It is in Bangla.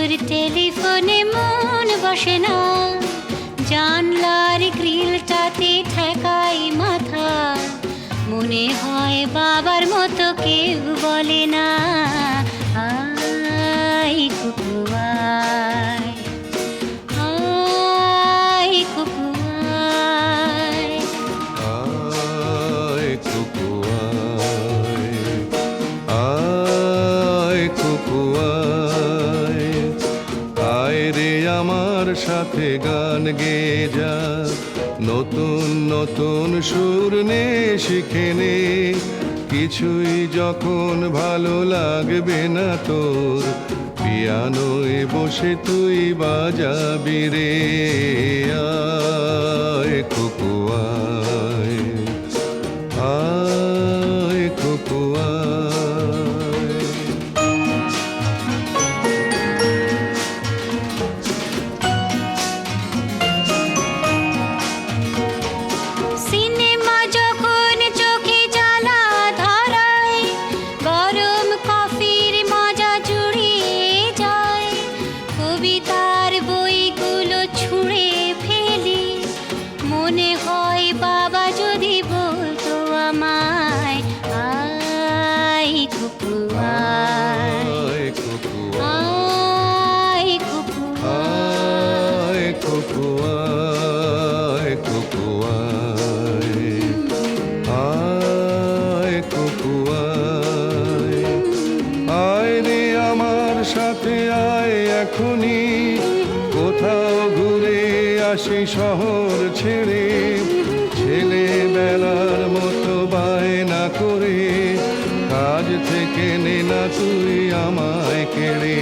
তোর টেলিফোনে মন বসে না, জানলার গ্রিলটাতে ঠেকাই মাথা, মনে হয় বাবার মতো কেউ বলে না, আয় কুকু আয়, আয় কুকু আয়। আয় কুকু আয়, আয় কুকু আয়, আয় রে আমার সাথে গান গেয়ে যা, নতুন নতুন সুর নে শিখে নে, কিছুই যখন ভালো লাগবে না তোর, পিয়ানোয় বসে তুই বাজাবি রে, আয় কুকু আয়, আয় কুকু আয়। সিনেমা যখন চোখে জ্বালা ধরায়, গরম কফির মজা জুড়িয়ে যায়, কবিতার বইগুলো ছুঁড়ে ফেলি, মনে হয় বাবা যদি বলতো আমায়, আয় কুকু আয়, আয় কুকু আয় কুকু আয়, কুকু আয়, কুকু আয়, আয় কুকু আয়, আয় রে আমার সাথে আয় এখনই, কোথাও ঘুরে আসি শহর ছেড়ে, ছেলেবেলার মতো বায়না করে, কাজ থেকে নে না তুই আমায় কেড়ে।